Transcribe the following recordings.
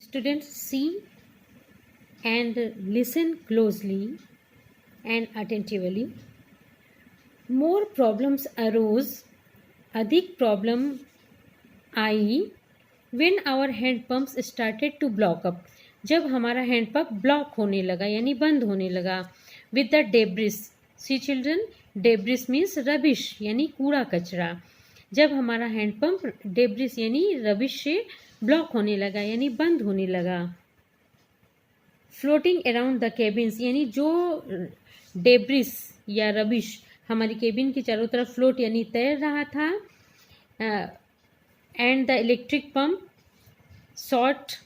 Students, see and listen closely and attentively. More problems arose, अधिक problem I when our hand pumps started to block up, जब हमारा hand pump block होने लगा यानी बंद होने लगा. with the debris, see children, debris means rubbish यानी कूड़ा कचरा. जब हमारा हैंड पंप डेब्रिस यानी रबिश से ब्लॉक होने लगा यानी बंद होने लगा. फ्लोटिंग अराउंड द केबिन्स, यानी जो डेब्रिस या रबिश हमारी केबिन के चारों तरफ फ्लोट यानी तैर रहा था. And the electric pump short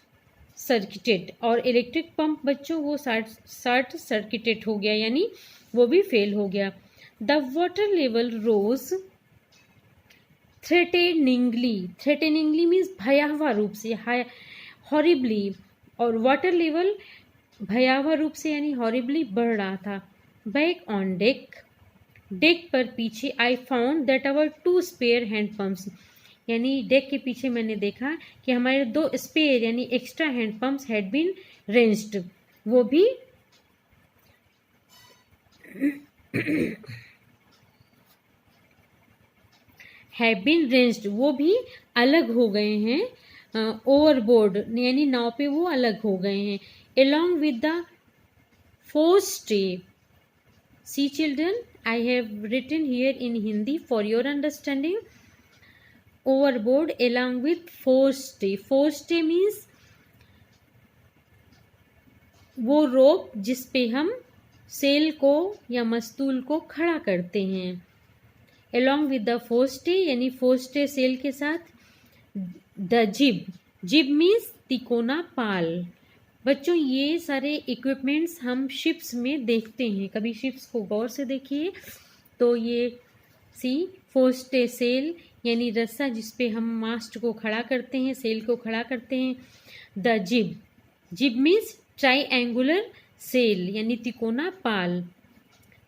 circuited, और इलेक्ट्रिक पंप बच्चों वो शॉर्ट सर्किटेड हो गया यानी वो भी फेल हो गया. The water level rose threateningly, threateningly means भयावह रूप से, हॉरिबली, और वाटर लेवल भयावह रूप से यानी हॉरिबली बढ़ रहा था. बैक ऑन डेक, डेक पर पीछे, I found that our 2 spare hand pumps, यानी डेक के पीछे मैंने देखा कि हमारे 2 स्पेयर यानी extra hand pumps had been ranged, वो भी हैव बीन रेंज्ड, वो भी अलग हो गए हैं. ओवरबोर्ड यानी नाव पे वो अलग हो गए हैं. along with the forestay, see children, I have written here in Hindi for your understanding. Overboard along with forestay, forestay means वो रोप जिस पे हम सेल को या मस्तूल को खड़ा करते हैं. along with the forestay यानी forestay सेल के साथ. the jib, jib means तिकोना पाल. बच्चों ये सारे इक्विपमेंट्स हम शिप्स में देखते हैं, कभी शिप्स को गौर से देखिए तो ये सी फोस्टे सेल यानी रस्सा जिस पे हम मास्ट को खड़ा करते हैं, सेल को खड़ा करते हैं. द जिब, जिब मीन्स ट्राईएंगुलर सेल यानी तिकोना पाल.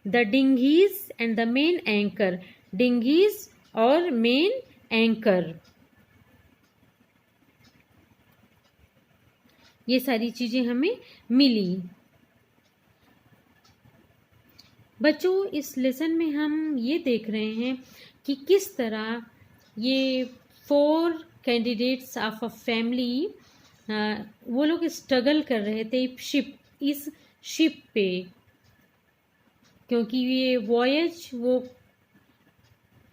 The dinghies and the main anchor, dinghies और मेन एंकर, ये सारी चीज़ें हमें मिली. बच्चों इस लेसन में हम ये देख रहे हैं कि किस तरह ये 4 कैंडिडेट्स ऑफ अ फैमिली वो लोग स्ट्रगल कर रहे थे इस शिप पे, क्योंकि ये वॉयज वो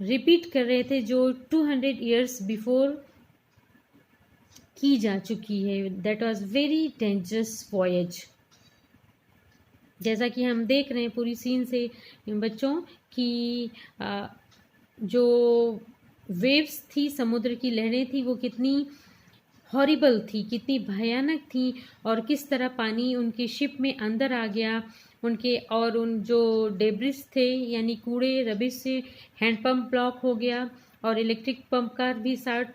रिपीट कर रहे थे जो 200 ईयर्स बिफोर की जा चुकी है. That was very dangerous voyage. जैसा कि हम देख रहे हैं पूरी सीन से बच्चों कि जो वेव्स थी, समुद्र की लहरें थी, वो कितनी हॉरिबल थी, कितनी भयानक थी, और किस तरह पानी उनकी शिप में अंदर आ गया उनके, और उन जो डेब्रिस थे यानी कूड़े रबिश से हैंडपम्प ब्लॉक हो गया, और इलेक्ट्रिक पंप का भी शॉर्ट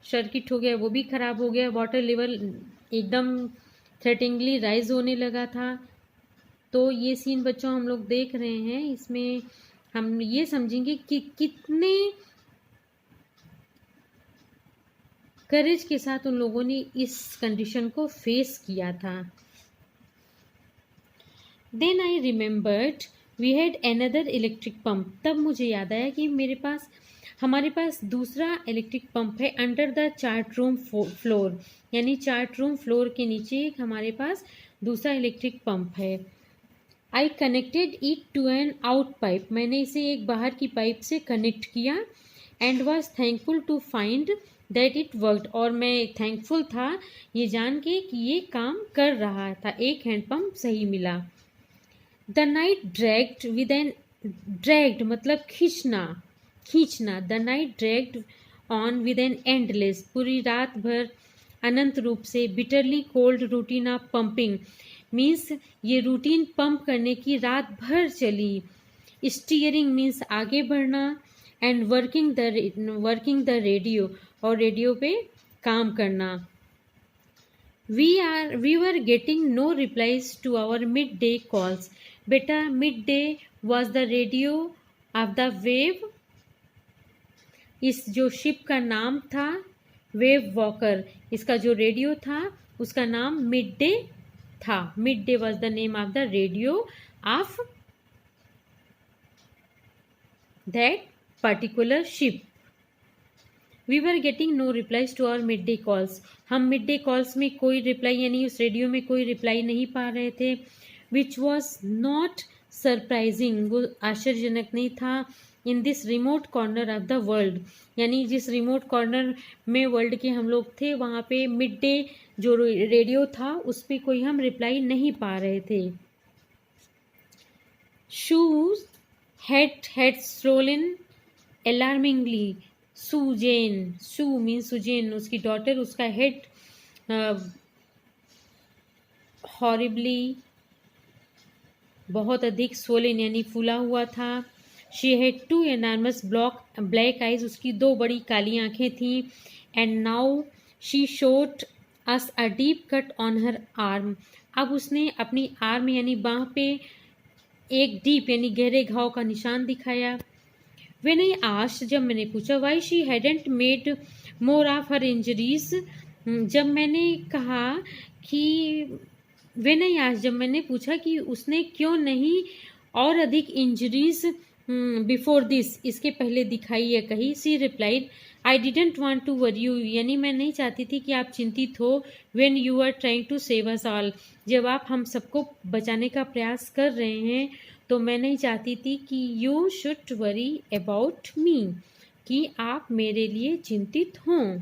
सर्किट हो गया, वो भी ख़राब हो गया. वाटर लेवल एकदम थ्रेटिंगली राइज होने लगा था. तो ये सीन बच्चों हम लोग देख रहे हैं, इसमें हम ये समझेंगे कि कितने करेज के साथ उन लोगों ने इस कंडीशन को फेस किया था. Then I remembered we had another electric pump, तब मुझे याद आया कि हमारे पास दूसरा इलेक्ट्रिक पंप है under the chart room floor, यानी चार्ट रूम फ्लोर के नीचे एक हमारे पास दूसरा इलेक्ट्रिक पंप है. I connected it to an out pipe, मैंने इसे एक बाहर की पाइप से कनेक्ट किया. And was thankful to find that it worked, और मैं थैंकफुल था ये जान के कि ये काम कर रहा था, एक हैंडपम्प सही मिला. The night dragged with an, dragged मतलब खींचना, the night dragged on with an endless, पूरी रात भर अनंत रूप से. Bitterly cold routine of pumping means ये रूटीन पंप करने की रात भर चली. स्टीयरिंग मीन्स आगे बढ़ना. एंड वर्किंग द रेडियो, और रेडियो पे काम करना. We were getting no replies to our mid day calls, बेटा mid day was the radio of the wave, इस जो शिप का नाम था वेव वॉकर, इसका जो रेडियो था उसका नाम मिड डे था। Mid day was the name of the radio of that particular ship. We were getting no replies to our mid day calls. हम मिड डे कॉल्स में कोई रिप्लाई यानी उस रेडियो में कोई रिप्लाई नहीं पा रहे थे। विच वॉज नॉट सरप्राइजिंग, वो आश्चर्यजनक नहीं था। In this remote corner of the world, यानी जिस रिमोट कॉर्नर में वर्ल्ड के हम लोग थे वहाँ पे मिड डे जो रेडियो था उस पर कोई हम रिप्लाई नहीं पा रहे थे। Sue's had stolen alarmingly. Susan, Sue mean Susan, उसकी डॉटर, उसका हेड हॉरिबली बहुत अधिक स्वोलन यानी फूला हुआ था। She had 2 enormous black eyes, उसकी 2 बड़ी काली आंखें थीं। And now she showed us a deep cut on her arm. अब उसने अपनी आर्म यानी बांह पे एक डीप यानी गहरे घाव का निशान दिखाया। When I asked, जब मैंने पूछा why she hadn't made more of her injuries, जब मैंने कहा कि when I asked, जब मैंने पूछा कि उसने क्यों नहीं और अधिक इंजरीज बिफोर दिस, इसके पहले दिखाई या कही। She replied, I didn't want to worry you, यानी मैं नहीं चाहती थी कि आप चिंतित हो। When you are trying to save us all, जब आप हम सबको बचाने का प्रयास कर रहे हैं तो मैं नहीं चाहती थी कि you should worry about me, कि आप मेरे लिए चिंतित हों।